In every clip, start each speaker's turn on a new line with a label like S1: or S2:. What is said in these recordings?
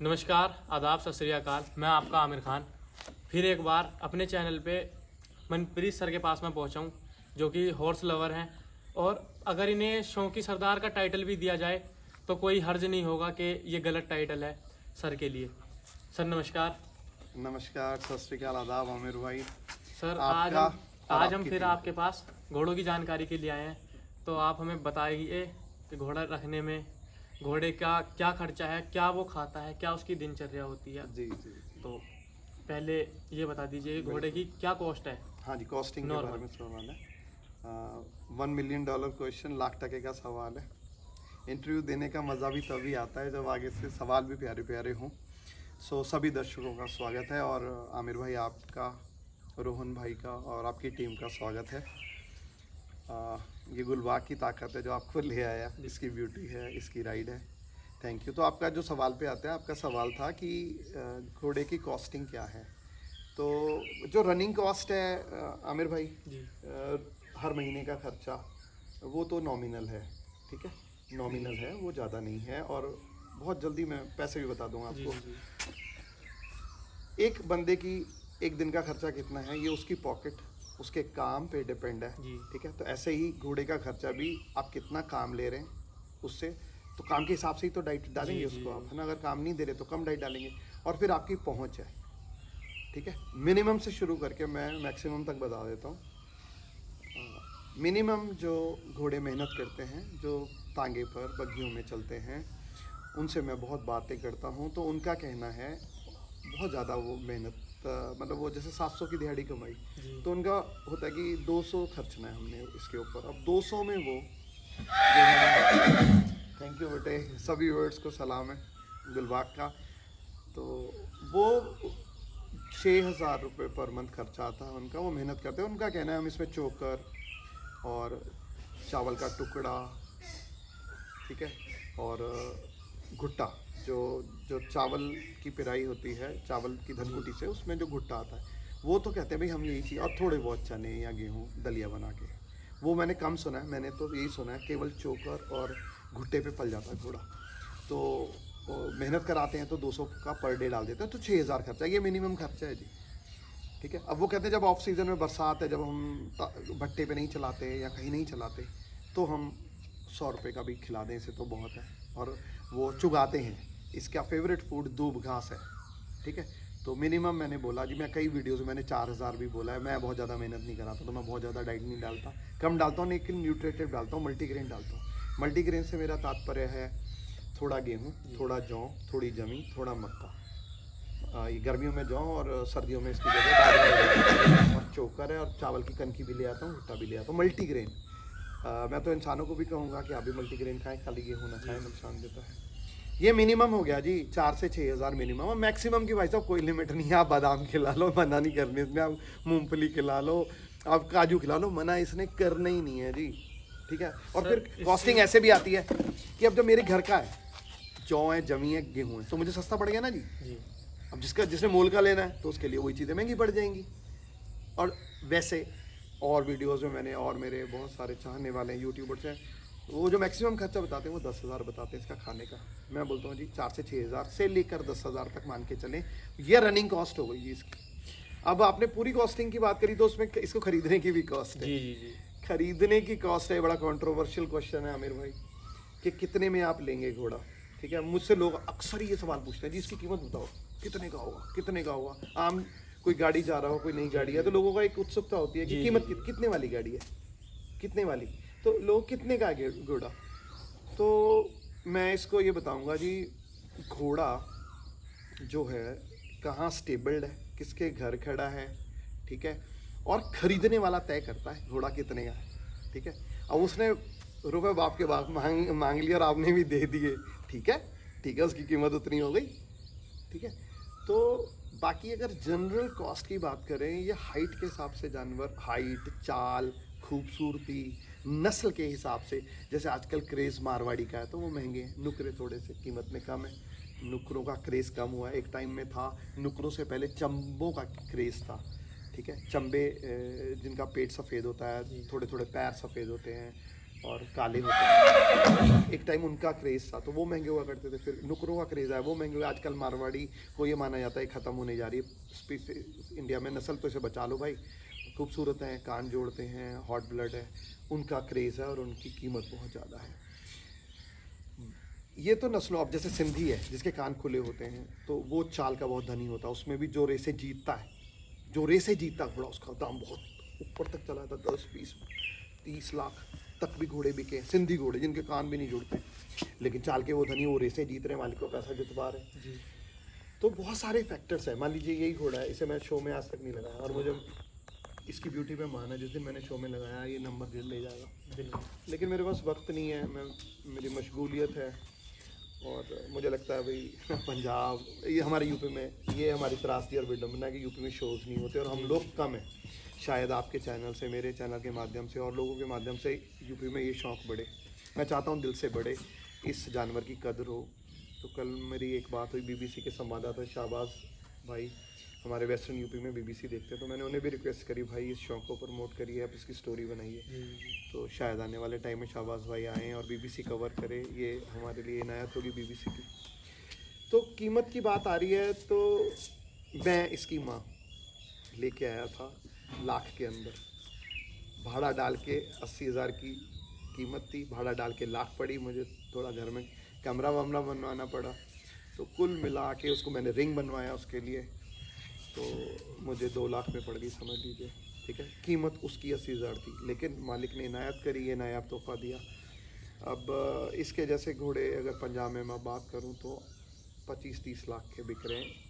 S1: नमस्कार, आदाब, सत श्री अकाल। मैं आपका आमिर खान फिर एक बार अपने चैनल पे मनप्रीत सर के पास में पहुंचा हूं, जो कि हॉर्स लवर हैं। और अगर इन्हें शौकी सरदार का टाइटल भी दिया जाए तो कोई हर्ज नहीं होगा कि ये गलत टाइटल है सर के लिए। सर नमस्कार।
S2: नमस्कार, सत श्री अकाल, आदाब आमिर भाई।
S1: सर
S2: आपका
S1: आज हम फिर आपके पास घोड़ों की जानकारी के लिए आए हैं। तो आप हमें बताइए कि घोड़ा रखने में घोड़े का क्या खर्चा है, क्या वो खाता है, क्या उसकी दिनचर्या होती है।
S2: जी जी।
S1: तो पहले ये बता दीजिए घोड़े की क्या कॉस्ट है।
S2: हाँ जी, कॉस्टिंग के बारे में सवाल है। $1 मिलियन क्वेश्चन, लाख टके का सवाल है। इंटरव्यू देने का मज़ा भी तभी आता है जब आगे से सवाल भी प्यारे प्यारे हों। सभी दर्शकों का स्वागत है और आमिर भाई आपका, रोहन भाई का और आपकी टीम का स्वागत है। ये गुलबाग की ताकत है जो आपको ले आया, इसकी ब्यूटी है, इसकी राइड है। Thank you. तो आपका जो सवाल पे आता है, आपका सवाल था कि घोड़े की कॉस्टिंग क्या है। तो जो रनिंग कॉस्ट है आमिर भाई
S1: जी।
S2: हर महीने का खर्चा वो तो नॉमिनल है, ठीक है, नॉमिनल है, वो ज़्यादा नहीं है। और बहुत जल्दी मैं पैसे भी बता दूंगा
S1: जी,
S2: आपको।
S1: जी।
S2: एक बंदे की एक दिन का खर्चा कितना है, ये उसकी पॉकेट, उसके काम पे डिपेंड है,
S1: जी।
S2: ठीक है। तो ऐसे ही घोड़े का खर्चा भी आप कितना काम ले रहे हैं उससे, तो काम के हिसाब से ही तो डाइट डालेंगे
S1: जी,
S2: उसको
S1: जी।
S2: आप, है ना। अगर काम नहीं दे रहे तो कम डाइट डालेंगे। और फिर आपकी पहुंच है, ठीक है। मिनिमम से शुरू करके मैं मैक्सिमम तक बता देता हूँ। मिनिमम जो घोड़े मेहनत करते हैं, जो तांगे पर बग्घियों में चलते हैं, उनसे मैं बहुत बातें करता हूँ तो उनका कहना है बहुत ज़्यादा वो मेहनत, मतलब वो जैसे 700 की दिहाड़ी कमाई,
S1: जी।
S2: तो उनका होता है कि 200 खर्चना है हमने इसके ऊपर। अब 200 में वो जो है, थैंक यू बेटे, सभी वर्ड्स को सलाम है गुलबाग का। तो वो 6,000 रुपये पर मंथ खर्चा आता है उनका। वो मेहनत करते हैं, उनका कहना है हम इसमें चोकर और चावल का टुकड़ा, ठीक है, और घुट्टा, जो जो चावल की पिराई होती है, चावल की धनकुटी से, उसमें जो घुट्टा आता है, वो तो कहते हैं भाई हम यही चीज़, और थोड़े बहुत चने या गेहूँ दलिया बना के। वो मैंने कम सुना है, मैंने तो यही सुना है केवल चोकर और घुट्टे पे पल जाता है घोड़ा। तो मेहनत कराते हैं तो 200 का पर डे डाल देते हैं, तो 6,000 खर्चा, ये मिनिमम खर्चा है जी, ठीक है। अब वो कहते हैं जब ऑफ सीज़न में बरसात है, जब हम भट्टे पे नहीं चलाते या कहीं नहीं चलाते, तो हम 100 रुपये का भी खिला दें इसे तो बहुत है। और वो चुगाते हैं, इसका फेवरेट फूड दूब घास है, ठीक है। तो मिनिमम मैंने बोला जी, मैं कई वीडियोज़ में मैंने 4,000 भी बोला है। मैं बहुत ज़्यादा मेहनत नहीं कराता, तो मैं बहुत ज़्यादा डाइट नहीं डालता, कम डालता हूँ, लेकिन न्यूट्रिटिव डालता हूँ, मल्टीग्रेन डालता हूँ। मल्टीग्रेन से मेरा तात्पर्य है थोड़ा गेहूँ, थोड़ा जौ, थोड़ी जमी, थोड़ा मक्का। ये गर्मियों में जौ और सर्दियों में इसकी जगह बाजरा और चोकर है, और चावल की कनकी भी ले आता हूँ, भुट्टा भी ले आता हूँ, मल्टीग्रेन। मैं तो इंसानों को भी कहूँगा कि आप भी मल्टीग्रेन खाएं, खाली गेहूँ ना खाएं, नुकसान देता है। ये मिनिमम हो गया जी, 4 से 6,000 मिनिमम। और मैक्सिमम की भाई साहब कोई लिमिट नहीं है। आप बादाम खिला लो, मना नहीं करने इसमें, आप मूंगफली खिला लो, आप काजू खिला लो, मना इसने करना ही नहीं है जी, ठीक है। और फिर कॉस्टिंग ऐसे भी आती है कि अब जब मेरे घर का है, जौ है, जमी है, गेहूँ है, तो मुझे सस्ता पड़ गया ना जी।
S1: जी।
S2: अब जिसने मोल का लेना है तो उसके लिए वही चीज़ें महंगी पड़ जाएंगी। और वैसे और वीडियोस में मैंने, और मेरे बहुत सारे चाहने वाले हैं यूट्यूबर्स हैं, वो जो मैक्सिमम खर्चा बताते हैं वो 10,000 बताते हैं इसका खाने का। मैं बोलता हूँ जी 4 से 6,000 से लेकर 10,000 तक मान के चलें, ये रनिंग कॉस्ट हो गई जी इसकी। अब आपने पूरी कॉस्टिंग की बात करी तो उसमें इसको खरीदने की भी कॉस्ट है।
S1: जी, जी, जी।
S2: खरीदने की कॉस्ट है, बड़ा कंट्रोवर्शियल क्वेश्चन है आमिर भाई, कि कितने में आप लेंगे घोड़ा, ठीक है। मुझसे लोग अक्सर ये सवाल पूछते हैं जी इसकी कीमत बताओ, कितने का होगा, कितने का होगा। आम कोई गाड़ी जा रहा हो, कोई नई गाड़ी है, तो लोगों का एक उत्सुकता होती है कि
S1: जी,
S2: कीमत
S1: जी।
S2: कितने वाली गाड़ी है, कितने वाली, तो लोग कितने का है घोड़ा। तो मैं इसको ये बताऊंगा जी, घोड़ा जो है कहाँ स्टेबल्ड है, किसके घर खड़ा है, ठीक है, और खरीदने वाला तय करता है घोड़ा कितने का है, ठीक है। अब उसने रुपए बाप के बाप मांग लिया और आपने भी दे दिए, ठीक है, ठीक है, उसकी कीमत उतनी हो गई, ठीक है। तो बाकी अगर जनरल कॉस्ट की बात करें, ये हाइट के हिसाब से जानवर, हाइट, चाल, खूबसूरती, नस्ल के हिसाब से, जैसे आजकल क्रेज़ मारवाड़ी का है तो वो महंगे हैं, नुकरे थोड़े से कीमत में कम है, नुकरों का क्रेज़ कम हुआ है। एक टाइम में था, नुकरों से पहले चंबों का क्रेज़ था, ठीक है। चंबे जिनका पेट सफ़ेद होता है, थोड़े थोड़े पैर सफ़ेद होते हैं, और काले होते हैं। एक टाइम उनका क्रेज़ था तो वो महंगे हुआ करते थे, फिर नुकरों का क्रेज़ है वो महंगे हुए। आजकल मारवाड़ी को ये माना जाता है ख़त्म होने जा रही है इंडिया में, नस्ल तो इसे बचा लो भाई, खूबसूरत हैं, कान जोड़ते हैं, हॉट ब्लड है, उनका क्रेज़ है और उनकी कीमत बहुत ज़्यादा है। ये तो नस्लों, अब जैसे सिंधी है जिसके कान खुले होते हैं तो वो चाल का बहुत धनी होता है, उसमें भी जो रेसे जीतता है, जो रेसे जीतता है घोड़ा, उसका दाम बहुत ऊपर तक चला था, 10-20-30 लाख तक भी घोड़े बिके, सिंधी घोड़े जिनके कान भी नहीं जुड़ते, लेकिन चाल के वो धनी, वो रेसें जीत रहे हैं, मालिक को पैसा जितवा रहे हैं।
S1: जी।
S2: तो बहुत सारे फैक्टर्स हैं। मान लीजिए यही घोड़ा है, इसे मैं शो में आज तक नहीं लगाया और मुझे इसकी ब्यूटी पे माना, जिस दिन मैंने शो में लगाया ये नंबर ले जाएगा,
S1: बिल्कुल।
S2: लेकिन मेरे पास वक्त नहीं है, मेरी मशगूलियत है और मुझे लगता है भाई पंजाब, ये हमारे यूपी में, ये हमारी त्रासदी और विडम्बना कि यूपी में शोज़ नहीं होते और हम लोग कम हैं। शायद आपके चैनल से, मेरे चैनल के माध्यम से और लोगों के माध्यम से यूपी में ये शौक़ बढ़े। मैं चाहता हूँ दिल से बढ़े, इस जानवर की कदर हो। तो कल मेरी एक बात हुई BBC के संवाददाता शाहबाज भाई, हमारे वेस्टर्न यूपी में BBC देखते हैं, तो मैंने उन्हें भी रिक्वेस्ट करी, भाई इस शौक़ को प्रमोट करिए, आप इसकी स्टोरी बनाइए। तो शायद आने वाले टाइम में शाहबाज भाई आएँ और BBC कवर करे, ये हमारे लिए इनायत होगी BBC की। तो कीमत की बात आ रही है तो मैं इसकी माँ लेके आया था लाख के अंदर, भाड़ा डाल के 80,000 की कीमत थी, भाड़ा डाल के लाख पड़ी, मुझे थोड़ा घर में कैमरा वैमरा बनवाना पड़ा, तो कुल मिला के उसको मैंने रिंग बनवाया उसके लिए, तो मुझे 2 लाख में पड़ गई, समझ लीजिए। ठीक है, कीमत उसकी 80,000 थी, लेकिन मालिक ने इनायत करी, ये नायाब तोहफा दिया। अब इसके जैसे घोड़े अगर पंजाब में मैं बात करूं तो 25-30 लाख के बिक रहे हैं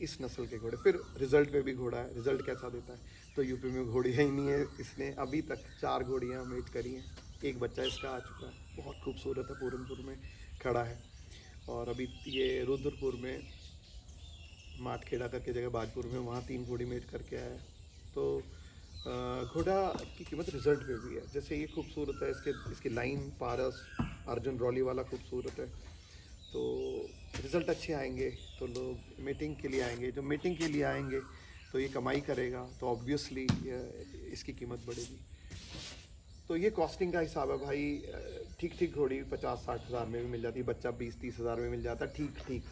S2: इस नस्ल के घोड़े। फिर रिज़ल्ट पे भी घोड़ा है, रिज़ल्ट कैसा देता है, तो यूपी में घोड़ियाँ ही नहीं है। इसने अभी तक 4 घोड़ियाँ मेट करी हैं, एक बच्चा इसका आ चुका है, बहुत खूबसूरत है, पूरनपुर में खड़ा है, और अभी ये रुद्रपुर में माटखेड़ा करके जगह बाजपुर में, वहाँ 3 घोड़ी मेट करके आया है। तो घोड़ा की कीमत रिज़ल्ट पे भी है। जैसे ये खूबसूरत है, इसकी लाइन पारस अर्जुन रॉली वाला खूबसूरत है, तो रिज़ल्ट अच्छे आएंगे तो लोग मीटिंग के लिए आएंगे, जो मीटिंग के लिए आएंगे तो ये कमाई करेगा, तो ऑब्वियसली इसकी कीमत बढ़ेगी। तो ये कॉस्टिंग का हिसाब है भाई। ठीक ठीक घोड़ी 50-60 हज़ार में भी मिल जाती है, बच्चा 20-30 हज़ार में मिल जाता है, ठीक ठीक।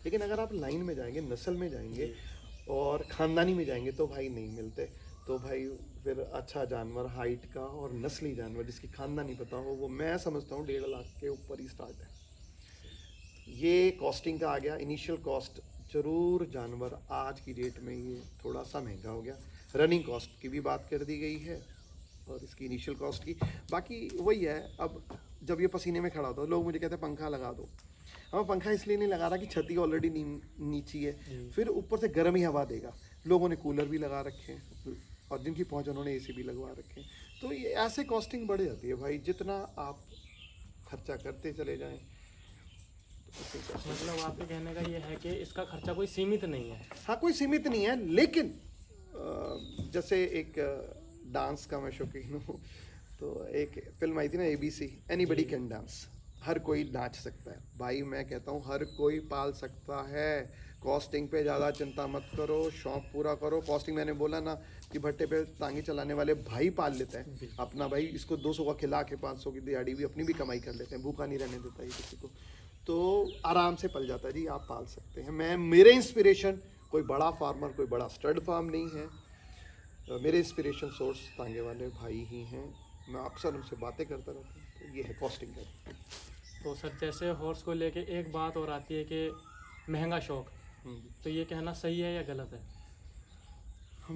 S2: लेकिन अगर आप लाइन में जाएंगे, नस्ल में जाएंगे और ख़ानदानी में जाएंगे तो भाई नहीं मिलते। तो भाई फिर अच्छा जानवर, हाइट का और नस्ली जानवर जिसकी खानदानी पता हो, वो मैं समझता हूँ 1.5 लाख के ऊपर ही स्टार्ट है। ये कॉस्टिंग का आ गया, इनिशियल कॉस्ट। ज़रूर जानवर आज की डेट में ये थोड़ा सा महंगा हो गया। रनिंग कॉस्ट की भी बात कर दी गई है और इसकी इनिशियल कॉस्ट की, बाकी वही है। अब जब ये पसीने में खड़ा होता है, लोग मुझे कहते हैं पंखा लगा दो। हम पंखा इसलिए नहीं लगा रहा कि छत ऑलरेडी नीची है, फिर ऊपर से गर्म ही हवा देगा। लोगों ने कूलर भी लगा रखे हैं और जिनकी पहुंच उन्होंने AC भी लगवा रखे हैं। तो ये ऐसे कॉस्टिंग बढ़ जाती है भाई, जितना आप खर्चा करते चले जाएं।
S1: मतलब आपके कहने का ये है कि इसका खर्चा कोई सीमित नहीं है।
S2: हाँ, कोई सीमित नहीं है, लेकिन जैसे एक डांस का मैं शौकीन हूँ, तो एक फिल्म आई थी ना ABC, एनीबडी कैन डांस, हर कोई नाच सकता है। भाई मैं कहता हूँ हर कोई पाल सकता है। कॉस्टिंग पे ज़्यादा चिंता मत करो, शौक़ पूरा करो। कॉस्टिंग मैंने बोला ना कि भट्टे पे टांगी चलाने वाले भाई पाल लेते हैं अपना, भाई इसको 200 का खिला के 500 की दिहाड़ी भी अपनी भी कमाई कर लेते हैं, भूखा नहीं रहने देता ये किसी को, तो आराम से पल जाता है जी। आप पाल सकते हैं। मेरे इंस्पिरेशन कोई बड़ा फार्मर, कोई बड़ा स्टड फार्म नहीं है। मेरे इंस्पिरेशन सोर्स तांगे वाले भाई ही हैं, मैं अक्सर उनसे बातें करता रहता हूँ। तो ये है कॉस्टिंग का।
S1: तो सर जैसे हॉर्स को लेके एक बात और आती है कि महंगा शौक, तो ये कहना सही है या गलत है?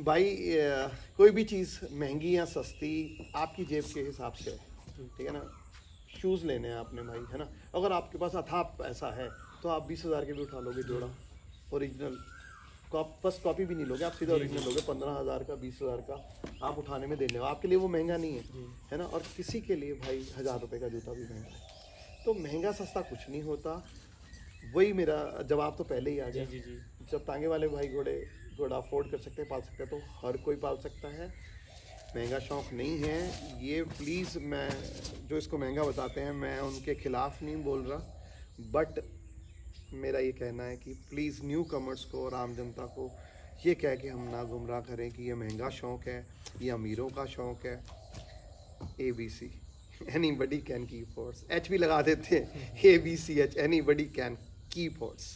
S2: भाई कोई भी चीज़ महंगी या सस्ती आपकी जेब के हिसाब से है, ठीक है ना। शूज़ लेने हैं आपने भाई, है ना, अगर आपके पास अथाह पैसा है तो आप 20,000 के भी उठा लोगे जोड़ा, ओरिजिनल। फर्स्ट कॉपी भी नहीं लोगे आप, सीधा ओरिजिनल लोगे। 15,000 का, 20,000 का आप उठाने में देने हो, आपके लिए वो महंगा नहीं है ना। और किसी के लिए भाई 1,000 रुपये का जूता भी महंगा है। तो महंगा सस्ता कुछ नहीं होता। वही मेरा जवाब तो पहले ही आ गया।
S1: जी।
S2: जब तांगे वाले भाई घोड़ा अफोर्ड कर सकते हैं, पाल सकते हैं, तो हर कोई पाल सकता है। महंगा शौक़ नहीं है ये। प्लीज़, मैं जो इसको महंगा बताते हैं मैं उनके ख़िलाफ़ नहीं बोल रहा, बट मेरा ये कहना है कि प्लीज़ न्यू कमर्स को और आम जनता को ये कह के हम ना गुमराह करें कि ये महंगा शौक़ है, ये अमीरों का शौक़ है। ABC anybody can keep horse, H भी लगा देते हैं, ABCH, anybody can keep horse,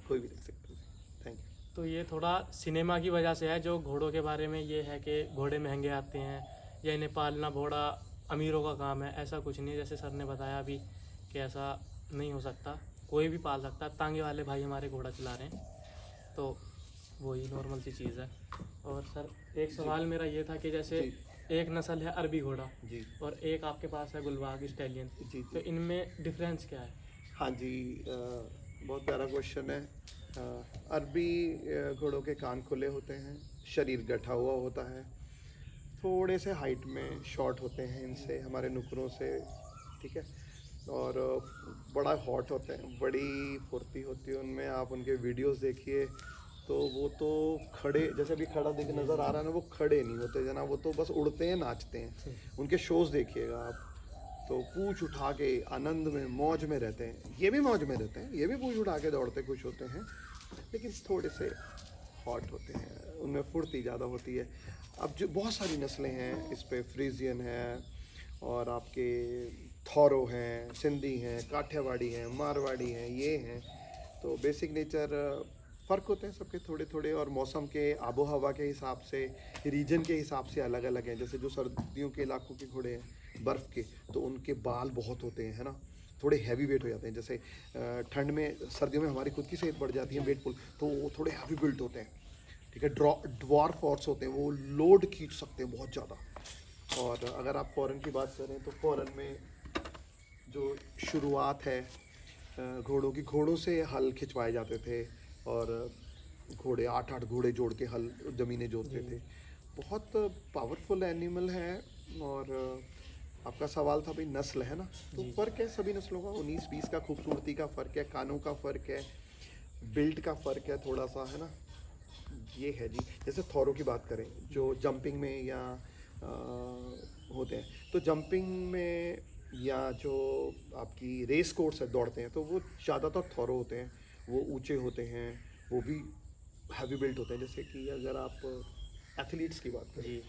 S2: कोई भी लिख सकते हैं। Thank you.
S1: तो ये थोड़ा सिनेमा की वजह से है, जो घोड़ों के बारे में ये है कि घोड़े महंगे आते हैं या इन्हें पालना घोड़ा अमीरों का काम है, ऐसा कुछ नहीं है। जैसे सर ने बताया अभी कि ऐसा नहीं हो सकता, कोई भी पाल सकता है। तांगे वाले भाई हमारे घोड़ा चला रहे हैं, तो वही नॉर्मल सी चीज़ है। और सर एक सवाल मेरा ये था कि जैसे एक नस्ल है अरबी घोड़ा
S2: जी
S1: और एक आपके पास है गुलबाग स्टैलियन,
S2: जी
S1: तो इनमें डिफरेंस क्या है?
S2: हाँ जी, बहुत प्यारा क्वेश्चन है। अरबी घोड़ों के कान खुले होते हैं, शरीर गठा हुआ होता है, थोड़े से हाइट में शॉर्ट होते हैं इनसे, हमारे नुकरों से, ठीक है। और बड़ा हॉट होते हैं, बड़ी फुर्ती होती है उनमें। आप उनके वीडियोस देखिए तो वो तो खड़े, जैसे अभी खड़ा देख नज़र आ रहा है ना, वो खड़े नहीं होते जनाब, वो तो बस उड़ते हैं, नाचते हैं। उनके शोज़ देखिएगा आप, तो पूंछ उठा के आनंद में मौज में रहते हैं। ये भी मौज में रहते हैं, ये भी पूंछ उठा के दौड़ते खुश होते हैं, लेकिन थोड़े से हॉट होते हैं, उनमें फुर्ती ज़्यादा होती है। अब जो बहुत सारी नस्लें हैं इस पे, फ्रीजियन है और आपके थौरो हैं, सिंधी हैं, काठियावाड़ी हैं, मारवाड़ी हैं, ये हैं। तो बेसिक नेचर फ़र्क होते हैं सबके थोड़े थोड़े, और मौसम के, आबो हवा के हिसाब से, रीजन के हिसाब से अलग अलग हैं। जैसे जो सर्दियों के इलाकों के घोड़े हैं बर्फ़ के, तो उनके बाल बहुत होते हैं, है ना, थोड़े हैवी वेट हो जाते हैं। जैसे ठंड में, सर्दियों में हमारी खुद की सेहत बढ़ जाती है, वेट पुल, तो वो थोड़े हैवी बिल्ट होते हैं, ठीक है। ड्वार्फ हॉर्स होते हैं, वो लोड खींच सकते हैं बहुत ज़्यादा। और अगर आप फॉरेन की बात करें तो फॉरेन में जो शुरुआत है घोड़ों की, घोड़ों से हल खिंचवाए जाते थे और घोड़े 8-8 घोड़े जोड़ के हल ज़मीनें जोतते थे। बहुत पावरफुल एनिमल है। और आपका सवाल था भाई नस्ल है ना, तो फ़र्क है सभी नस्लों का, 19-20 का खूबसूरती का फ़र्क है, कानों का फ़र्क है, बिल्ट का फ़र्क है थोड़ा सा, है ना, ये है जी। जैसे थौरों की बात करें जो जंपिंग में या होते हैं, तो जंपिंग में या जो आपकी रेस कोर्स है, दौड़ते हैं, तो वो ज़्यादातर थौरों होते हैं, वो ऊंचे होते हैं, वो भी हैवी बिल्ट होते हैं। जैसे कि अगर आप एथलीट्स की बात करें,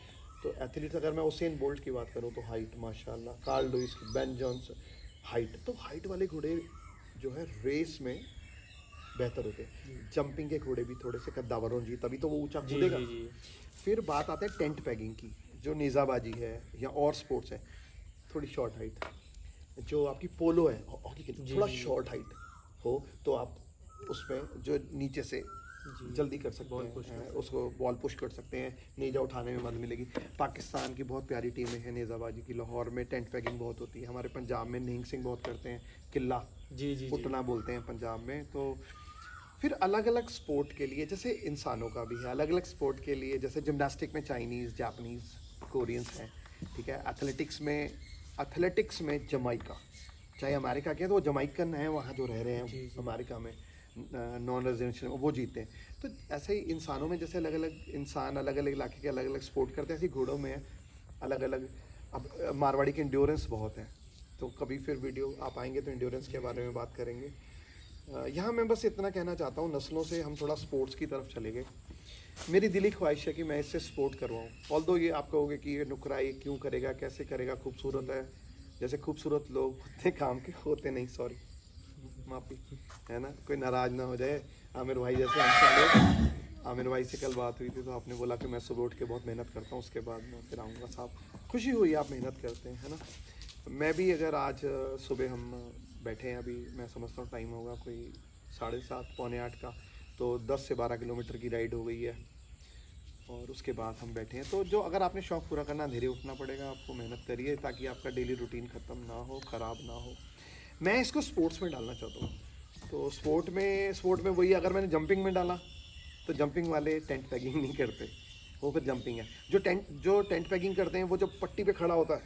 S2: तो एथलीट्स, अगर मैं उसेन बोल्ट की बात करूँ तो हाइट माशाल्लाह, Carl Lewis, Ben Johnson, height, तो हाइट वाले घोड़े जो है रेस में बेहतर होते हैं। जंपिंग के घोड़े भी थोड़े से कद्दावर हों जी, तभी तो वो ऊंचा कूदेगा। फिर बात आते हैं टेंट पैगिंग की, जो नेज़ाबाजी है या और स्पोर्ट्स है, थोड़ी शॉर्ट हाइट। जो आपकी पोलो है, हॉकी के लिए थोड़ा शॉर्ट हाइट हो तो आप उसमें जो नीचे से जल्दी कर सकते हैं, उसको बॉल पुश कर सकते हैं, नेजा उठाने में मदद मिलेगी। पाकिस्तान की बहुत प्यारी टीमें हैं नेज़ाबाजी की, लाहौर में टेंट पैगिंग बहुत होती है, हमारे पंजाब में निहंग सिंह बहुत करते हैं, किला उठना बोलते हैं पंजाब में। तो फिर अलग अलग स्पोर्ट के लिए, जैसे इंसानों का भी है अलग अलग स्पोर्ट के लिए, जैसे जिम्नास्टिक में चाइनीज़, जापानीज़, कोरियंस हैं, ठीक है। एथलेटिक्स में जमाइका, चाहे अमेरिका के हैं तो वो जमाइकन हैं, वहाँ जो रह रहे हैं अमेरिका में, नॉन रेजिडेंशियल, वो जीते हैं। तो ऐसे ही इंसानों में जैसे अलग अलग इंसान अलग अलग इलाके के अलग अलग स्पोर्ट करते हैं, ऐसे घोड़ों में अलग अलग। अब मारवाड़ी के इंड्योरेंस बहुत है, तो कभी फिर वीडियो आप आएंगे तो इंड्योरेंस के बारे में बात करेंगे। यहाँ मैं बस इतना कहना चाहता हूँ, नस्लों से हम थोड़ा स्पोर्ट्स की तरफ चले गए। मेरी दिली ख्वाहिश है कि मैं इससे स्पोर्ट करवाऊँ। ऑल्दो ये आप कहोगे कि ये नुकरा ये क्यों करेगा, कैसे करेगा, खूबसूरत है। जैसे खूबसूरत लोग उतने काम के होते नहीं, सॉरी माफ़ी, है ना, कोई नाराज़ ना हो जाए। आमिर भाई जैसे लोग, आमिर भाई से कल बात हुई थी तो आपने बोला कि मैं सुबह उठ के बहुत मेहनत करता हूँ, उसके बाद मैं फिर आऊँगा। साहब खुशी हुई आप मेहनत करते हैं, है ना। मैं भी अगर आज सुबह हम बैठे हैं, अभी मैं समझता हूँ टाइम होगा कोई 7:30 पौने 8 का, तो 10 से 12 किलोमीटर की राइड हो गई है और उसके बाद हम बैठे हैं। तो जो अगर आपने शौक़ पूरा करना, अंधेरे उठना पड़ेगा आपको, मेहनत करिए ताकि आपका डेली रूटीन ख़त्म ना हो, ख़राब ना हो। मैं इसको स्पोर्ट्स में डालना चाहता हूँ। तो स्पोर्ट में वही, अगर मैंने जंपिंग में डाला तो जंपिंग वाले टेंट पैगिंग नहीं करते, वो फिर जंपिंग है। जो टेंट पैगिंग करते हैं वो जब पट्टी पे खड़ा होता है,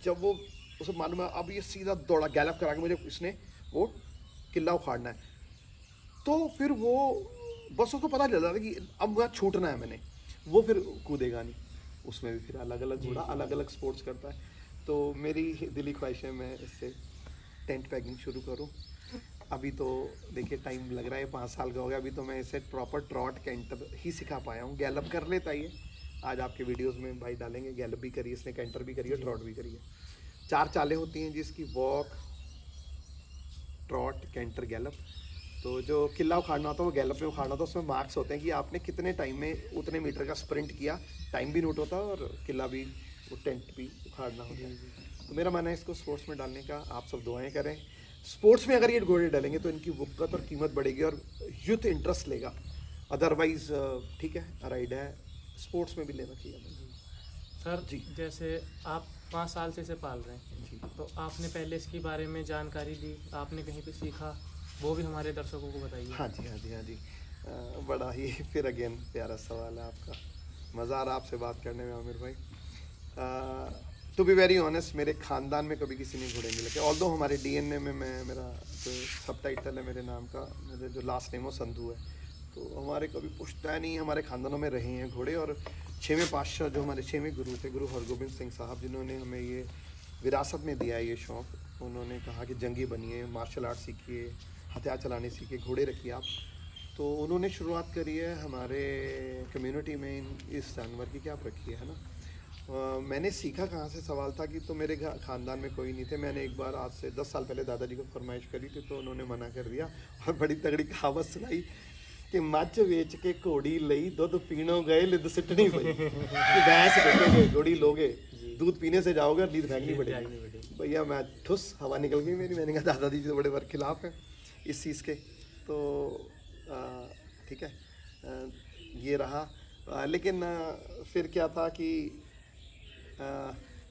S2: जब वो उसे मालूम है अब ये सीधा दौड़ा गैलप करा के मुझे इसने वो किला उखाड़ना है, तो फिर वो बस उसको पता चल जाता है कि अब वहाँ छूटना है मैंने, वो फिर कूदेगा नहीं। उसमें भी फिर अलग अलग घोड़ा अलग अलग स्पोर्ट्स करता है। तो मेरी दिली ख्वाहिश है मैं इससे टेंट पैगिंग शुरू करूँ। अभी तो देखिए टाइम लग रहा है, 5 साल का हो गया, अभी तो मैं इसे प्रॉपर ट्रॉट कैंटर ही सिखा पाया हूँ। गैलप कर लेता ही है, आज आपके वीडियोस में भाई डालेंगे, गैलप भी करिए इसने, कैंटर भी करिए, ट्रॉट भी करिए। 4 चालें होती हैं जिसकी वॉक, ट्रॉट, कैंटर, गैलप। तो जो किला उखाड़ना होता है वो गैलप में उखाड़ना होता है, उसमें मार्क्स होते हैं कि आपने कितने टाइम में उतने मीटर का स्प्रिंट किया, टाइम भी नोट होता है और किला भी, वो टेंट भी उखाड़ना होता है। तो मेरा मानना है इसको स्पोर्ट्स में डालने का, आप सब दुआएं करें। स्पोर्ट्स में अगर ये घोड़े डालेंगे तो इनकी वक़्त और कीमत बढ़ेगी और यूथ इंटरेस्ट लेगा। अदरवाइज़ ठीक है, राइड है, स्पोर्ट्स में भी लेना चाहिए हमें।
S1: सर
S2: जी।
S1: जैसे आप 5 साल से इसे पाल रहे हैं,
S2: जी।
S1: तो आपने पहले इसके बारे में जानकारी ली, आपने कहीं पे सीखा, वो भी हमारे दर्शकों को बताइए।
S2: हाँ जी, हाँ जी, हाँ जी। बड़ा ही फिर अगेन प्यारा सवाल है आपका, मज़ा आ रहा आपसे बात करने में आमिर भाई। टू बी वेरी ऑनेस्ट, मेरे ख़ानदान में कभी किसी ने घोड़े नहीं लगे। ऑल्दो हमारे डीएनए में मेरा जो सब टाइटल है मेरे नाम का, मेरे जो लास्ट नेम वो संधू है, तो हमारे कभी पुश्तैनी हमारे ख़ानदानों में रहे हैं घोड़े। और 6वें पातशाह जो हमारे 6वें गुरु थे, गुरु हरगोबिंद सिंह साहब, जिन्होंने हमें ये विरासत में दिया है ये शौक़, उन्होंने कहा कि जंगी बनिए, मार्शल आर्ट सीखिए, हथियार चलाने सीखिए, घोड़े रखिए आप। तो उन्होंने शुरुआत करी है हमारे कम्युनिटी में इस जानवर की, क्या आप रखिए, है ना। मैंने सीखा कहाँ से सवाल था कि तो मेरे ख़ानदान में कोई नहीं थे। मैंने एक बार आज से 10 साल पहले दादाजी को फरमाइश करी थी, तो उन्होंने मना कर दिया और बड़ी तगड़ी कहावत सुनाई कि मੱਝ ਵੇਚ के घोड़ी लई, दुध पीनो गए, लिद सिटनी पई। कि भैंस बेचोगे, घोड़ी लोगे, दूध पीने से जाओगे और लीद फेंकनी पड़ेगी। भैया मैं ठुस हवा निकल गई मेरी। मैंने कहा दादाजी तो बड़े खिलाफ हैं इस चीज़ के। तो ठीक है, ये रहा। लेकिन फिर क्या था कि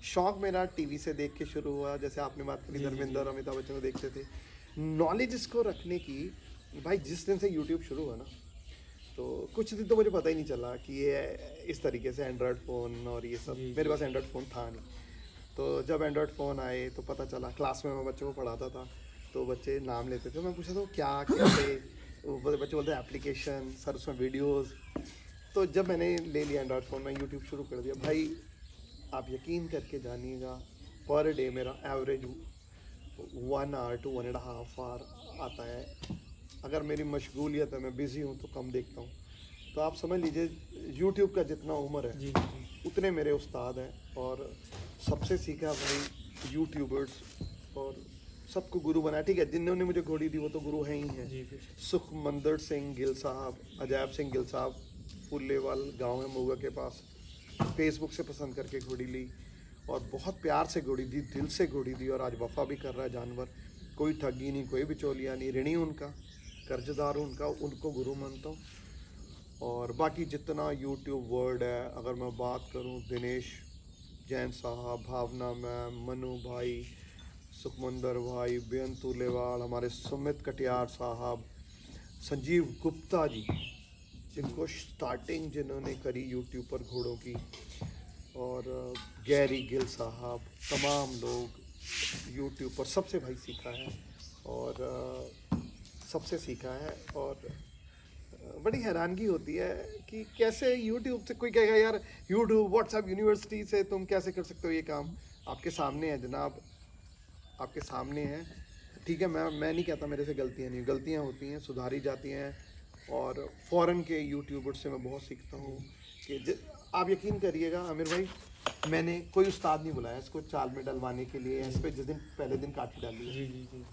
S2: शौक़ मेरा टीवी से देख के शुरू हुआ। जैसे आपने बात करी धर्मेंद्र और अमिताभ बच्चन को देखते थे। नॉलेज इसको रखने की, भाई जिस दिन से यूट्यूब शुरू हुआ ना, तो कुछ दिन तो मुझे पता ही नहीं चला कि ये इस तरीके से एंड्रॉयड फ़ोन और ये सब, मेरे पास एंड्रॉयड फ़ोन था नहीं। तो जब एंड्रॉयड फ़ोन आए तो पता चला। क्लास में मैं बच्चों को पढ़ाता था, तो बच्चे नाम लेते थे, मैं पूछा था क्या कैसे, बच्चे बोलते एप्लीकेशन सर, उसमें वीडियोज़। तो जब मैंने ले लिया एंड्रॉयड फ़ोन, मैं यूट्यूब शुरू कर दिया। भाई आप यकीन करके जानिएगा, पर डे मेरा एवरेज 1 आवर to 1.5 आवर आता है। अगर मेरी मशगूलियत है, मैं बिज़ी हूँ तो कम देखता हूँ। तो आप समझ लीजिए यूट्यूब का जितना उम्र है उतने मेरे उस्ताद हैं। और सबसे सीखा भाई यूट्यूबर्स, और सबको गुरु बनाया। ठीक है, जिन्होंने मुझे घोड़ी दी वो तो गुरु हैं ही हैं। सुखमंदर सिंह गिल साहब, अजैब सिंह गिल साहब, पुल्लेवाल गांव है मोगा के पास, फेसबुक से पसंद करके घोड़ी ली और बहुत प्यार से घोड़ी दी, दिल से घोड़ी दी, और आज वफा भी कर रहा है जानवर। कोई ठगी नहीं, कोई बिचौलिया नहीं, ऋणी उनका, कर्जदार उनका, उनको गुरु मानता हूँ। और बाकी जितना यूट्यूब वर्ल्ड है, अगर मैं बात करूँ, दिनेश जैन साहब, भावना मैम, मनु भाई, सुखमंदर भाई, बेअंत तुलेवाल, हमारे सुमित कटियार साहब, संजीव गुप्ता जी, जिनको स्टार्टिंग जिन्होंने करी यूट्यूब पर घोड़ों की, और गैरी गिल साहब, तमाम लोग यूट्यूब पर सबसे भाई सीखा है और सबसे सीखा है। और बड़ी हैरानगी होती है कि कैसे यूट्यूब से कोई कहेगा यार यूट्यूब व्हाट्सएप यूनिवर्सिटी से तुम कैसे कर सकते हो ये काम। आपके सामने है जनाब, आपके सामने है। ठीक है, मैं नहीं कहता मेरे से गलतियाँ नहीं, गलतियाँ होती हैं, सुधारी जाती हैं। और फ़ॉरेन के यूट्यूबर्स से मैं बहुत सीखता हूँ कि आप यकीन करिएगा आमिर भाई, मैंने कोई उस्ताद नहीं बुलाया इसको चाल में डलवाने के लिए। इस पर जिस दिन पहले दिन काठी डाली, जी,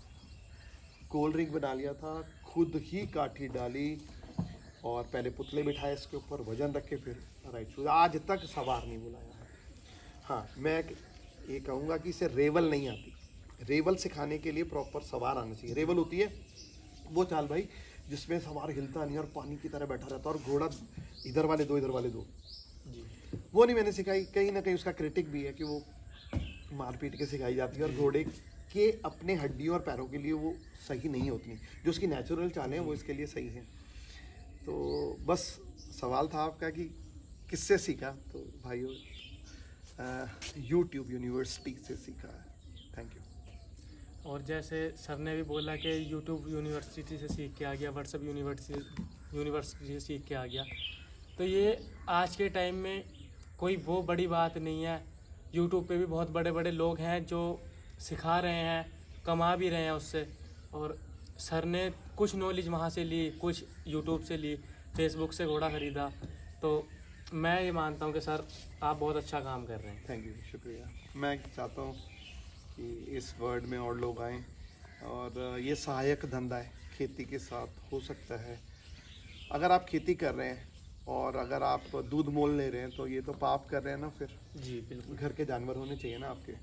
S2: कोल्ड ड्रिंक बना लिया था, खुद ही काठी डाली और पहले पुतले बिठाए इसके ऊपर, वजन रख के फिर राइट शूज। आज तक सवार नहीं बुलाया है। हाँ, मैं ये कहूँगा कि इसे रेवल नहीं आती। रेवल सिखाने के लिए प्रॉपर सवार आना चाहिए। रेवल होती है वो चाल भाई जिसमें सवार हिलता नहीं और पानी की तरह बैठा रहता और घोड़ा इधर वाले दो इधर वाले दो जी, वो नहीं मैंने सिखाई। कहीं ना कहीं उसका क्रिटिक भी है कि वो मारपीट के सिखाई जाती है और घोड़े के अपने हड्डियों और पैरों के लिए वो सही नहीं होती। जो उसकी नेचुरल चालें हैं वो इसके लिए सही हैं। तो बस सवाल था आपका कि किससे सीखा, तो भाइयों यूट्यूब यूनिवर्सिटी से सीखा है। Thank you.
S1: और जैसे सर ने भी बोला कि यूट्यूब यूनिवर्सिटी से सीख के आ गया, व्हाट्सएप यूनिवर्सिटी से सीख के आ गया, तो ये आज के टाइम में कोई वो बड़ी बात नहीं है। यूट्यूब पे भी बहुत बड़े बड़े लोग हैं जो सिखा रहे हैं, कमा भी रहे हैं उससे। और सर ने कुछ नॉलेज वहाँ से ली, कुछ यूट्यूब से ली, फेसबुक से घोड़ा ख़रीदा। तो मैं ये मानता हूँ कि सर आप बहुत अच्छा काम कर रहे हैं।
S2: थैंक यू, शुक्रिया। मैं चाहता हूँ कि इस वर्ड में और लोग आएँ। और ये सहायक धंधा है, खेती के साथ हो सकता है। अगर आप खेती कर रहे हैं और अगर आप दूध मोल ले रहे हैं तो ये तो पाप कर रहे हैं ना फिर।
S1: जी बिल्कुल।
S2: घर के जानवर होने चाहिए ना आपके।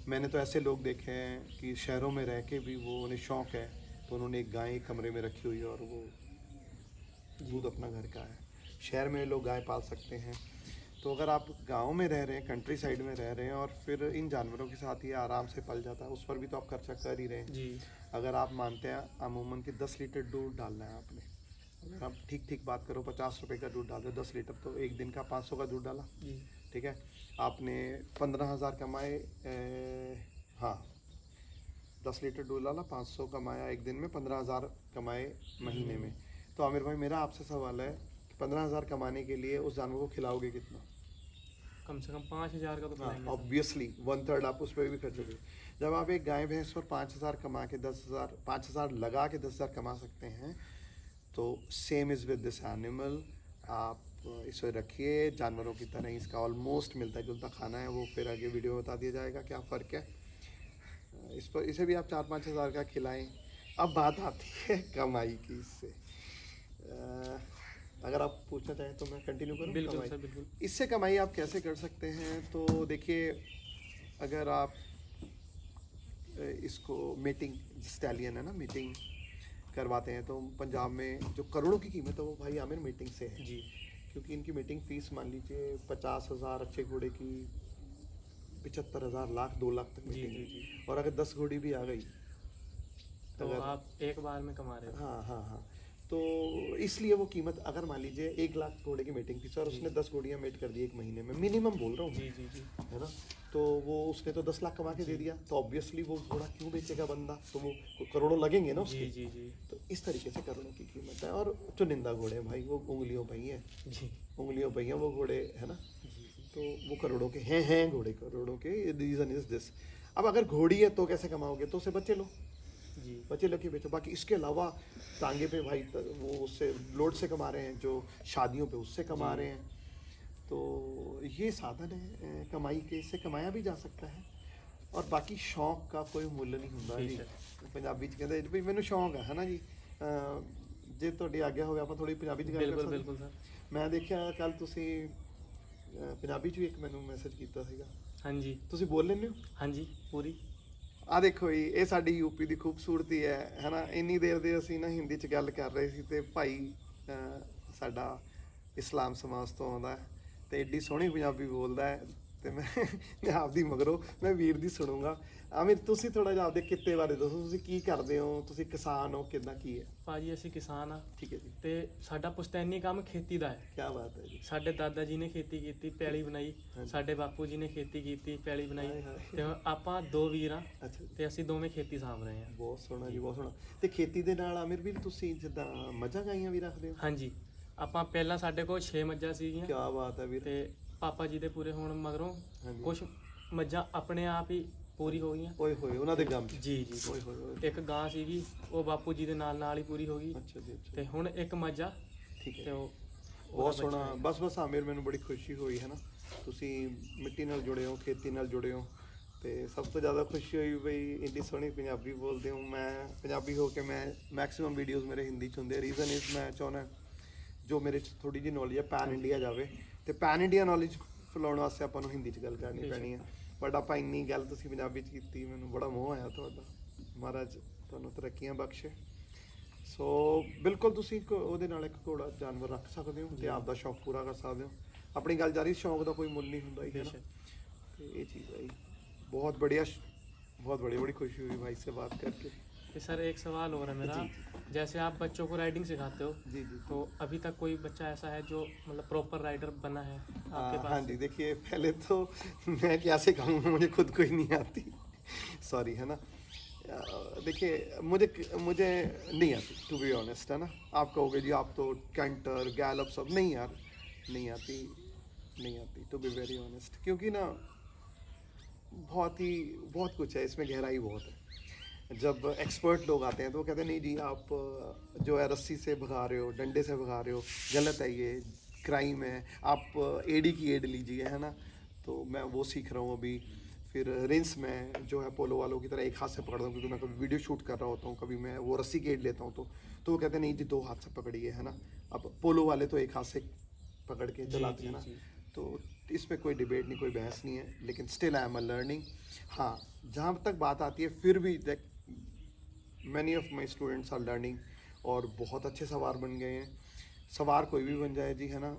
S2: मैंने तो ऐसे लोग देखे हैं कि शहरों में रह के भी वो उन्हें शौक़ है तो उन्होंने एक गाय एक कमरे में रखी हुई है और वो दूध अपना घर का है। शहर में लोग गाय पाल सकते हैं। तो अगर आप गांव में रह रहे हैं, कंट्री साइड में रह रहे हैं और फिर इन जानवरों के साथ ये आराम से पल जाता है, उस पर भी तो आप खर्चा कर ही रहे हैं।
S1: जी
S2: अगर आप मानते हैं अमूमन कि 10 लीटर दूध डालना है आपने, अगर आप ठीक ठीक बात करो 50 रुपये का दूध डाल रहे हो 10 लीटर, तो एक दिन का 500 का दूध डाला।
S1: जी
S2: ठीक है, आपने 15,000 कमाए, हाँ 10 लीटर दूध डाला, 500 कमाया एक दिन में, 15,000 कमाए महीने में। तो आमिर भाई मेरा आपसे सवाल है कि 15,000 कमाने के लिए उस जानवर को खिलाओगे कितना?
S1: कम से कम 5,000 का तो खिलाएंगे सर।
S2: ऑब्वियसली 1/3 आप उस पर भी खर्च होगी। जब आप एक गाय भैंस पर 5,000 कमा के 10,000 5,000 लगा के 10,000 कमा सकते हैं, तो same is with this animal. आप इसे रखिए जानवरों की तरह, इसका ऑलमोस्ट मिलता जुलता खाना है, वो फिर आगे वीडियो में बता दिया जाएगा क्या फ़र्क है। इस पर इसे भी आप 4-5 हज़ार का खिलाएं। अब बात आती है कमाई की। इससे अगर आप पूछना चाहें तो मैं कंटिन्यू करूं।
S1: बिल्कुल
S2: कमाई
S1: सर बिल्कुल।
S2: इससे कमाई आप कैसे कर सकते हैं? तो देखिए, अगर आप इसको मीटिंग, स्टैलियन है ना, मीटिंग करवाते हैं तो पंजाब में जो करोड़ों की कीमत है वो भाई आमिर मीटिंग से है।
S1: जी
S2: क्योंकि इनकी मीटिंग फीस मान लीजिए 50,000 अच्छे घोड़े की, 75,000 लाख 2 लाख तक
S1: जी
S2: मीटिंग
S1: जी
S2: है।
S1: जी।
S2: और अगर 10 घोड़ी भी आ गई
S1: तो
S2: अगर,
S1: आप एक बार में कमा रहे हो।
S2: हाँ हाँ हाँ, तो इसलिए वो कीमत, अगर मान लीजिए 1 लाख घोड़े की मीटिंग फीस और
S1: जी।
S2: उसने 10 घोड़ियाँ मेट कर दी एक महीने में, मिनिमम बोल रहा हूँ
S1: जी जी जी।
S2: है ना, तो वो उसने तो 10 लाख कमा के दे दिया, तो ऑब्वियसली वो घोड़ा क्यों बेचेगा बंदा, तो वो करोड़ों लगेंगे ना उसके।
S1: जी जी जी
S2: तो इस तरीके से करोड़ों की कीमत है। और चुनिंदा घोड़े हैं भाई, वो उंगलियों पे ही हैं,
S1: जी
S2: उंगलियों पे ही हैं वो घोड़े, है ना।
S1: जी जी।
S2: तो वो करोड़ों के हैं घोड़े, करोड़ों के। Reason is this. अब अगर घोड़ी है तो कैसे कमाओगे? तो उसे बच्चे लो,
S1: जी
S2: बच्चे लोग के बेचो। बाकी इसके अलावा टांगे पे भाई वो उससे लोड से कमा रहे हैं, जो शादियों पे उससे कमा रहे हैं। तो ये साधन है कमाई के, इससे कमाया भी जा सकता है। और बाकी शौक का कोई मुੱਲ नहीं ਹੁੰਦਾ ਜੀ। ਪੰਜਾਬੀ ਚ ਕਹਿੰਦੇ ਵੀ ਮੈਨੂੰ ਸ਼ੌਂਕ ਹੈ ਨਾ ਜੀ। ਜੇ ਤੁਹਾਡੀ ਆਗਿਆ ਹੋਵੇ ਆਪਾਂ ਥੋੜੀ ਪੰਜਾਬੀ ਚ ਗੱਲ ਕਰ
S1: ਬਿਲਕੁਲ
S2: ਸਕਦੇ।
S1: ਬਿਲकुल ਸਰ।
S2: ਮੈਂ ਦੇਖਿਆ ਕੱਲ ਤੁਸੀਂ ਪੰਜਾਬੀ ਚ ਵੀ ਇੱਕ ਮੈਨੂੰ ਮੈਸੇਜ ਕੀਤਾ ਸੀਗਾ,
S1: ਹਾਂਜੀ
S2: ਤੁਸੀਂ ਬੋਲ ਲੈਂਦੇ ਹੋ?
S1: ਹਾਂਜੀ ਪੂਰੀ।
S2: ਆ ਦੇਖੋ ਜੀ, ਇਹ ਸਾਡੀ ਯੂਪੀ ਦੀ ਖੂਬਸੂਰਤੀ ਹੈ ਨਾ। ਇੰਨੀ ਦੇਰ ਦੇ ਅਸੀਂ ਨਾ ਹਿੰਦੀ ਚ ਗੱਲ ਕਰ ਰਹੇ ਸੀ ਤੇ ਭਾਈ ਸਾਡਾ ਇਸਲਾਮ ਸਮਾਜ ਤੋਂ ਆਉਂਦਾ ਹੈ ਤੇ ਏਡੀ ਸੋਹਣੀ ਪੰਜਾਬੀ ਬੋਲਦਾ ਹੈ ਤੇ ਮੈਂ ਆਪਦੀ ਮਗਰੋਂ ਮੈਂ ਵੀਰ ਦੀ ਸੁਣੂੰਗਾ। ਆਮਿਰ ਤੁਸੀਂ ਥੋੜਾ ਜਿਹਾ ਆਪਦੇ ਕਿੱਤੇ ਬਾਰੇ ਦੱਸੋ, ਤੁਸੀਂ ਕੀ ਕਰਦੇ ਹੋ, ਤੁਸੀਂ ਕਿਸਾਨ ਹੋ, ਕਿੱਦਾਂ ਕੀ ਹੈ?
S1: ਭਾਜੀ ਅਸੀਂ ਕਿਸਾਨ ਆ
S2: ਠੀਕ ਹੈ ਜੀ,
S1: ਤੇ ਸਾਡਾ ਪੁਸ਼ਤੈਨੀ ਕੰਮ ਖੇਤੀ ਦਾ ਹੈ।
S2: ਕੀ ਬਾਤ ਹੈ ਜੀ।
S1: ਸਾਡੇ ਦਾਦਾ ਜੀ ਨੇ ਖੇਤੀ ਕੀਤੀ, ਪੈਲੀ ਬਣਾਈ। ਸਾਡੇ ਬਾਪੂ ਜੀ ਨੇ ਖੇਤੀ ਕੀਤੀ, ਪੈਲੀ ਬਣਾਈ।
S2: ਹਾਏ ਹਾਏ।
S1: ਤੇ ਆਪਾਂ ਦੋ ਵੀਰ ਆ
S2: ਅੱਛਾ ਜੀ,
S1: ਤੇ ਅਸੀਂ ਦੋਵੇਂ ਖੇਤੀ ਸਾਂਭ ਰਹੇ ਹਾਂ।
S2: ਬਹੁਤ ਸੋਹਣਾ ਜੀ, ਬਹੁਤ ਸੋਹਣਾ। ਤੇ ਖੇਤੀ ਦੇ ਨਾਲ ਆਮਿਰ ਵੀਰ ਤੁਸੀਂ ਜਿੱਦਾਂ ਮੱਝਾਂ ਗਾਈਆਂ ਵੀ ਰੱਖਦੇ ਹੋ?
S1: ਹਾਂਜੀ ਆਪਾਂ ਪਹਿਲਾਂ ਸਾਡੇ ਕੋਲ 6 ਮੱਝਾਂ ਸੀਗੀਆਂ
S2: ਕੀ ਬਾਤ ਹੈ ਵੀਰ।
S1: ਤੇ ਪਾਪਾ ਜੀ ਦੇ ਪੂਰੇ ਹੋਣ ਮਗਰੋਂ
S2: ਹਾਂਜੀ।
S1: ਕੁਝ ਮੱਝਾਂ ਆਪਣੇ ਆਪ ਹੀ ਪੂਰੀ ਹੋ ਗਈਆਂ।
S2: ਓਏ ਹੋਏ, ਉਹਨਾਂ ਦੇ ਗਮ ਚ।
S1: ਜੀ ਜੀ
S2: ਓਏ ਹੋਏ ਹੋਏ।
S1: ਇੱਕ ਗਾਂ ਸੀਗੀ, ਉਹ ਬਾਪੂ ਜੀ ਦੇ ਨਾਲ ਹੀ ਪੂਰੀ ਹੋ ਗਈ।
S2: ਅੱਛਾ ਜੀ, ਅੱਛਾ।
S1: ਤੇ ਹੁਣ ਇੱਕ ਮੱਝ ਆ
S2: ਠੀਕ ਹੈ,
S1: ਤੇ ਉਹ
S2: ਬਹੁਤ ਸੋਹਣਾ। ਬਸ ਆਮਿਰ ਮੈਨੂੰ ਬੜੀ ਖੁਸ਼ੀ ਹੋਈ ਹੈ ਨਾ, ਤੁਸੀਂ ਮਿੱਟੀ ਨਾਲ ਜੁੜੇ ਹੋ, ਖੇਤੀ ਨਾਲ ਜੁੜੇ ਹੋ। ਤੇ ਸਭ ਤੋਂ ਜ਼ਿਆਦਾ ਖੁਸ਼ੀ ਹੋਈ ਬਈ ਇੰਨੀ ਸੋਹਣੀ ਪੰਜਾਬੀ ਬੋਲਦੇ ਹੋ। ਮੈਂ ਪੰਜਾਬੀ ਹੋ ਕੇ ਮੈਂ ਮੈਕਸਿਮਮ ਵੀਡੀਓਜ਼ ਮੇਰੇ ਹਿੰਦੀ 'ਚ ਹੁੰਦੇ। ਰੀਜ਼ਨ ਇਸ ਮੈਂ ਚਾਹੁੰਦਾ ਜੋ ਮੇਰੇ 'ਚ ਥੋੜੀ ਜਿਹੀ ਨੌਲੇਜ ਹੈ ਪੈਨ ਇੰਡੀਆ ਜਾਵੇ, ਤੇ ਪੈਨ ਇੰਡੀਆ ਨੌਲੇਜ ਫੈਲਾਉਣ ਵਾਸਤੇ ਆਪਾਂ ਨੂੰ ਹਿੰਦੀ 'ਚ ਗੱਲ ਕਰਨੀ ਪੈਣੀ ਹੈ। ਬਟ ਆਪਾਂ ਇੰਨੀ ਗੱਲ ਤੁਸੀਂ ਪੰਜਾਬੀ 'ਚ ਕੀਤੀ, ਮੈਨੂੰ ਬੜਾ ਮੋਹ ਆਇਆ ਤੁਹਾਡਾ। ਮਹਾਰਾਜ ਤੁਹਾਨੂੰ ਤਰੱਕੀਆਂ ਬਖਸ਼ੇ। ਸੋ ਬਿਲਕੁਲ ਤੁਸੀਂ ਉਹਦੇ ਨਾਲ ਇੱਕ ਘੋੜਾ ਜਾਨਵਰ ਰੱਖ ਸਕਦੇ ਹੋ ਤੇ ਆਪ ਦਾ ਸ਼ੌਕ ਪੂਰਾ ਕਰ ਸਕਦੇ ਹੋ। ਆਪਣੀ ਗੱਲ ਜਾਰੀ, ਸ਼ੌਕ ਦਾ ਕੋਈ ਮੁੱਲ नहीं ਹੁੰਦਾ ही है ना। तो ये चीज़ है, बहुत बढ़िया, बहुत बढ़िया, बड़ी खुशी हुई भाई से बात करके।
S1: सर एक सवाल और है मेरा, जैसे आप बच्चों को राइडिंग सिखाते हो,
S2: जी जी।
S1: तो अभी तक कोई बच्चा ऐसा है जो मतलब प्रॉपर राइडर बना है आपके पास?
S2: हाँ जी, देखिए पहले तो मैं क्या सिखाऊंगा, मुझे खुद को ही नहीं आती, सॉरी, है ना। देखिए मुझे नहीं आती, टू बी ऑनेस्ट, है ना। आप कहोगे जी आप तो कैंटर गैलप सब, नहीं यार, नहीं आती टू बी वेरी ऑनेस्ट। क्योंकि ना बहुत कुछ है इसमें, गहराई बहुत है। जब एक्सपर्ट लोग आते हैं तो वो कहते हैं नहीं जी आप जो है रस्सी से भगा रहे हो, डंडे से भगा रहे हो, गलत है, ये क्राइम है, आप एडी की एड लीजिए, है ना। तो मैं वो सीख रहा हूँ अभी। फिर रिंस में जो है पोलो वालों की तरह एक हाथ से पकड़ता हूँ, क्योंकि मैं कभी वीडियो शूट कर रहा होता हूँ, कभी मैं वो रस्सी गेड़ लेता हूँ, तो वो कहते हैं नहीं जी 2 हाथ से पकड़िए, है ना। अब पोलो वाले तो एक हाथ से पकड़ के चलाते हैं ना, तो इसमें कोई डिबेट नहीं, कोई बहस नहीं है, लेकिन still I am a learning. हाँ, जहाँ तक बात आती है फिर भी many of my students are learning और बहुत अच्छे सवार बन गए हैं। सवार कोई भी बन जाए जी, है ना,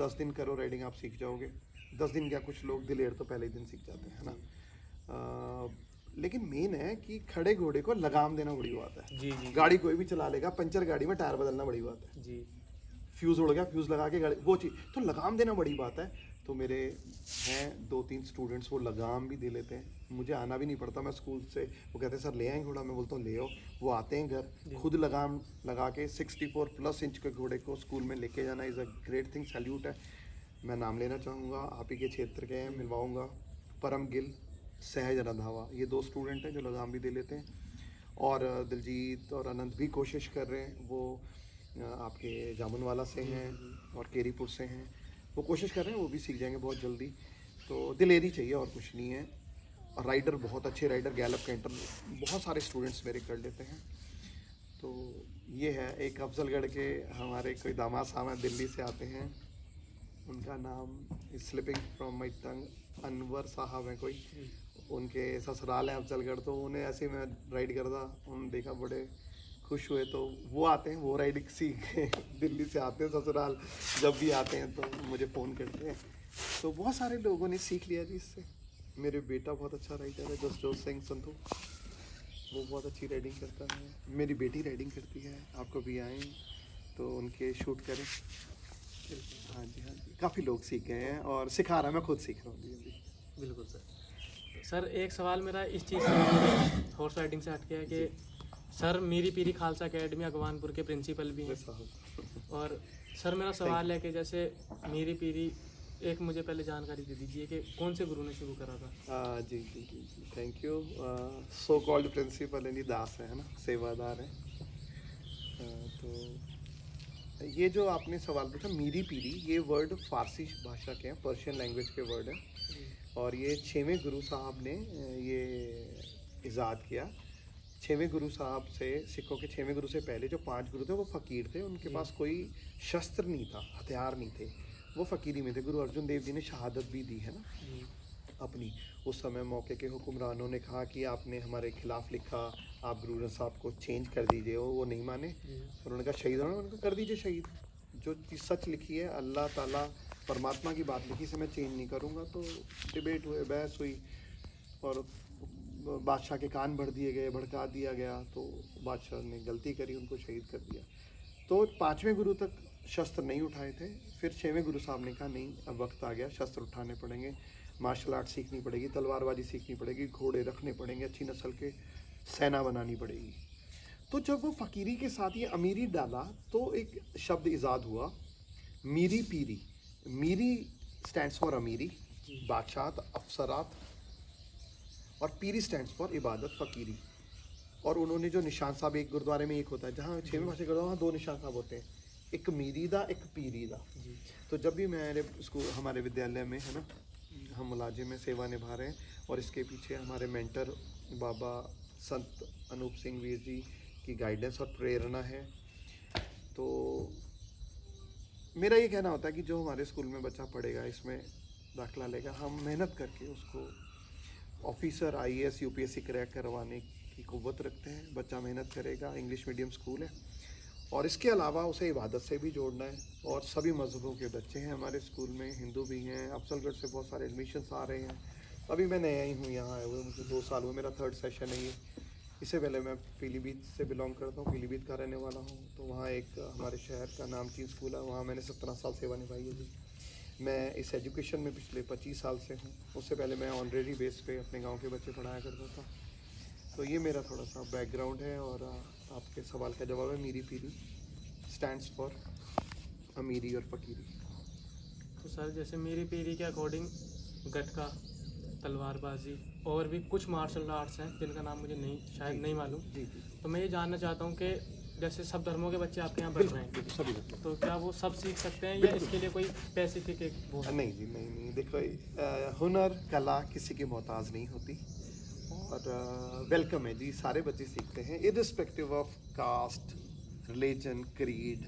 S2: 10 दिन करो राइडिंग, आप सीख जाओगे। 10 दिन क्या, कुछ लोग दिलेर तो पहले ही दिन सीख जाते हैं, है ना। लेकिन मेन है कि खड़े घोड़े को लगाम देना बड़ी बात है।
S1: जी।
S2: गाड़ी कोई भी चला लेगा, पंचर गाड़ी में टायर बदलना बड़ी बात है
S1: जी।
S2: फ्यूज़ उड़ गया, फ्यूज़ लगा के गाड़ी, वो चीज़ तो लगाम देना बड़ी बात है। तो मेरे हैं 2-3 स्टूडेंट्स, वो लगाम भी दे लेते हैं, मुझे आना भी नहीं पड़ता। मैं स्कूल से, वो कहते हैं सर ले आएँ घोड़ा, मैं बोलता हूँ ले आओ। वो आते हैं घर, खुद लगाम लगा के 64+ इंच के घोड़े को स्कूल में लेके जाना is a great thing, salute है। मैं नाम लेना चाहूँगा, आप ही के क्षेत्र के हैं, मिलवाऊँगा। परम गिल, सहज रंधावा, ये 2 स्टूडेंट हैं जो लगाम भी दे लेते हैं। और दिलजीत और अनंत भी कोशिश कर रहे हैं, वो आपके जामुनवाला से हैं और केरीपुर से हैं, वो कोशिश कर रहे हैं, वो भी सीख जाएंगे बहुत जल्दी। तो दिलेरी चाहिए और कुछ नहीं है। और राइडर, बहुत अच्छे राइडर, गैलप कैंटर बहुत सारे स्टूडेंट्स मेरे कर लेते हैं। तो ये है। एक अफजलगढ़ के हमारे कोई दामाद साहब हैं, दिल्ली से आते हैं, उनका नाम इज स्लिपिंग फ्रॉम माई टंग, अनवर साहब हैं कोई, उनके ससुराल हैं अफजलगढ़। तो उन्हें ऐसे ही मैं राइड करता, उन्होंने देखा, बड़े खुश हुए, तो वो आते हैं, वो राइडिंग सीख के दिल्ली से आते हैं ससुराल, जब भी आते हैं तो मुझे फ़ोन करते हैं। तो बहुत सारे लोगों ने सीख लिया जी इससे। मेरे बेटा बहुत अच्छा राइडर है, जसजोत सिंह संधू, वो बहुत अच्छी राइडिंग करता है। मेरी बेटी राइडिंग करती है, आपको भी आएँ तो उनके शूट करें। हाँ जी, हाँ जी, काफ़ी लोग सीख गए हैं और सिखा रहा है, मैं खुद सीख रहा हूँ जी।
S1: बिल्कुल सर, एक सवाल मेरा इस चीज़ से, हॉर्स राइडिंग से हट के है कि सर मीरी पीरी खालसा एकेडमी अगवानपुर के प्रिंसिपल भी हैं, और सर मेरा सवाल है कि जैसे मीरी पीरी, एक मुझे पहले जानकारी दे दीजिए कि कौन से गुरु ने शुरू करा था।
S2: जी जी जी जी, thank you. So called principal यानी दास है ना, सेवादार है। तो ये जो आपने सवाल पूछा, मीरी पीरी, ये वर्ड फारसी भाषा के हैं, पर्शियन लैंग्वेज के वर्ड हैं, और ये 6वें गुरु साहब ने ये इजाद किया। 6वें गुरु साहब से, सिखों के 6वें गुरु से पहले जो 5 गुरु थे वो फ़कीर थे, उनके पास कोई शस्त्र नहीं था, हथियार नहीं थे, वो फ़कीरी में थे। गुरु अर्जुन देव जी ने शहादत भी दी है ना अपनी। उस समय मौके के हुक्मरानों ने कहा कि आपने हमारे खिलाफ लिखा, आप गुरु ग्रंथ साहब को चेंज कर दीजिए, वो नहीं माने। उन्होंने कहा शहीद होना, उन्होंने कहा कर दीजिए शहीद, जो चीज़ सच लिखी है, अल्लाह ताला परमात्मा की बात लिखी, से मैं चेंज नहीं करूँगा। तो डिबेट हुए, बहस हुई, और बादशाह के कान भर दिए गए, भड़का दिया गया, तो बादशाह ने गलती करी, उनको शहीद कर दिया। तो 5वें गुरु तक शस्त्र नहीं उठाए थे। फिर 6वें गुरु साहब ने कहा नहीं, अब वक्त आ गया, शस्त्र उठाने पड़ेंगे, मार्शल आर्ट सीखनी पड़ेगी, तलवारबाजी सीखनी पड़ेगी, घोड़े रखने पड़ेंगे, अच्छी नस्ल के सेना बनानी पड़ेगी। तो जब वो फ़कीरी के साथ ये अमीरी डाला, तो एक शब्द इजाद हुआ, मीरी पीरी। मीरी स्टैंड्स फॉर अमीरी, बादशाहत, अफसरात, और पीरी स्टैंड्स फॉर इबादत, फ़कीरी। और उन्होंने जो निशान साहब, एक गुरुद्वारे में एक होता है, जहाँ 6वें भाषा गुरुद्वारा, वहाँ 2 निशान साहब होते हैं, एक मीरी दा, एक पीरी दा। तो जब भी मेरे स्कूल, हमारे विद्यालय में, है ना, हम मुलाजिम में सेवा निभा रहे हैं, और इसके पीछे हमारे मेंटर बाबा संत अनूप सिंह वीर जी की गाइडेंस और प्रेरणा है। तो मेरा ये कहना होता है कि जो हमारे स्कूल में बच्चा पढ़ेगा, इसमें दाखिला लेगा, हम मेहनत करके उसको ऑफिसर, IAS, UPSC क्रैक करवाने की कुव्वत रखते हैं। बच्चा मेहनत करेगा, इंग्लिश मीडियम स्कूल है, और इसके अलावा उसे इबादत से भी जोड़ना है। और सभी मज़हबों के बच्चे हैं हमारे स्कूल में, हिंदू भी हैं, अफजलगढ़ से बहुत सारे एडमिशन्स आ रहे हैं। अभी मैं नया ही हूँ यहाँ आए हुए, मुझे 2 साल हुए, मेरा 3rd सेशन है ये। इससे पहले मैं पीलीभीत से बिलोंग करता हूँ, पीलीभीत का रहने वाला हूँ। तो वहाँ एक हमारे शहर का नामचीन स्कूल है, वहाँ मैंने 17 साल सेवा निभाई है जी। मैं इस एजुकेशन में पिछले 25 साल से हूँ। उससे पहले मैं ऑनरेरी बेस पे अपने गांव के बच्चे पढ़ाया करता था। तो ये मेरा थोड़ा सा बैकग्राउंड है, और आपके सवाल का जवाब है, मीरी पीरी स्टैंड्स फॉर अमीरी और फ़कीरी।
S1: तो सर जैसे मेरी पीढ़ी के अकॉर्डिंग गटका, तलवारबाजी और भी कुछ मार्शल आर्ट्स हैं जिनका नाम मुझे नहीं, शायद नहीं मालूम।
S2: जी जी।
S1: तो मैं ये जानना चाहता हूँ कि जैसे सब धर्मों के बच्चे आपके यहाँ पढ़ रहे हैं,
S2: बिल्कुल सभी बच्चे।
S1: तो क्या वो सब सीख सकते हैं या इसके लिए कोई स्पेसिफिक एक वो है?
S2: नहीं जी, नहीं देखो, हुनर कला किसी की मोहताज नहीं होती, और वेलकम है जी, सारे बच्चे सीखते हैं irrespective of caste, religion, creed,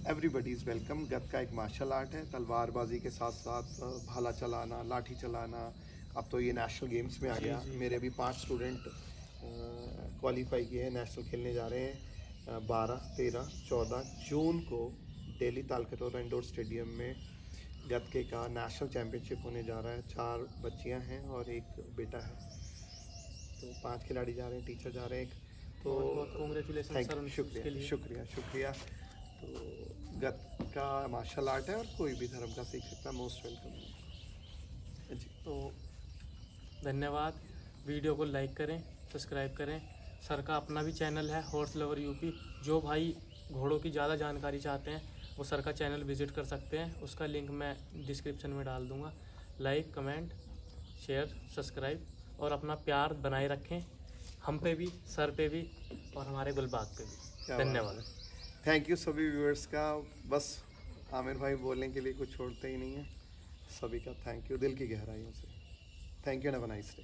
S2: everybody is welcome. गत का एक मार्शल आर्ट है, तलवारबाजी के साथ साथ भाला चलाना, लाठी चलाना, अब तो ये नेशनल गेम्स में आ गया। मेरे भी 5 स्टूडेंट क्वालिफाई किए हैं, नेशनल खेलने जा रहे हैं 12, 13, 14 जून को दिल्ली तालकटोरा इंडोर स्टेडियम में गतके का नेशनल चैम्पियनशिप होने जा रहा है। 4 बच्चियां हैं और एक बेटा है, तो 5 खिलाड़ी जा रहे हैं, टीचर जा रहे हैं। तो
S1: बहुत कांग्रेचुलेशन
S2: थैंक
S1: सर
S2: यू,
S1: इसके
S2: शुक्रिया
S1: लिए।
S2: शुक्रिया शुक्रिया। तो गत का मार्शल आर्ट है और कोई भी धर्म का सीख सकता है, मोस्ट वेलकम जी।
S1: तो धन्यवाद। वीडियो को लाइक करें, सब्सक्राइब करें। सर का अपना भी चैनल है हॉर्स लवर यूपी, जो भाई घोड़ों की ज़्यादा जानकारी चाहते हैं वो सर का चैनल विज़िट कर सकते हैं, उसका लिंक मैं डिस्क्रिप्शन में डाल दूँगा। लाइक, कमेंट, शेयर, सब्सक्राइब और अपना प्यार बनाए रखें, हम पे भी, सर पे भी और हमारे गुलबाग पे भी। धन्यवाद।
S2: थैंक यू सभी व्यूअर्स का। बस आमिर भाई बोलने के लिए कुछ छोड़ते ही नहीं है, सभी का थैंक यू दिल की गहराइयों से। Thank you, have a nice day.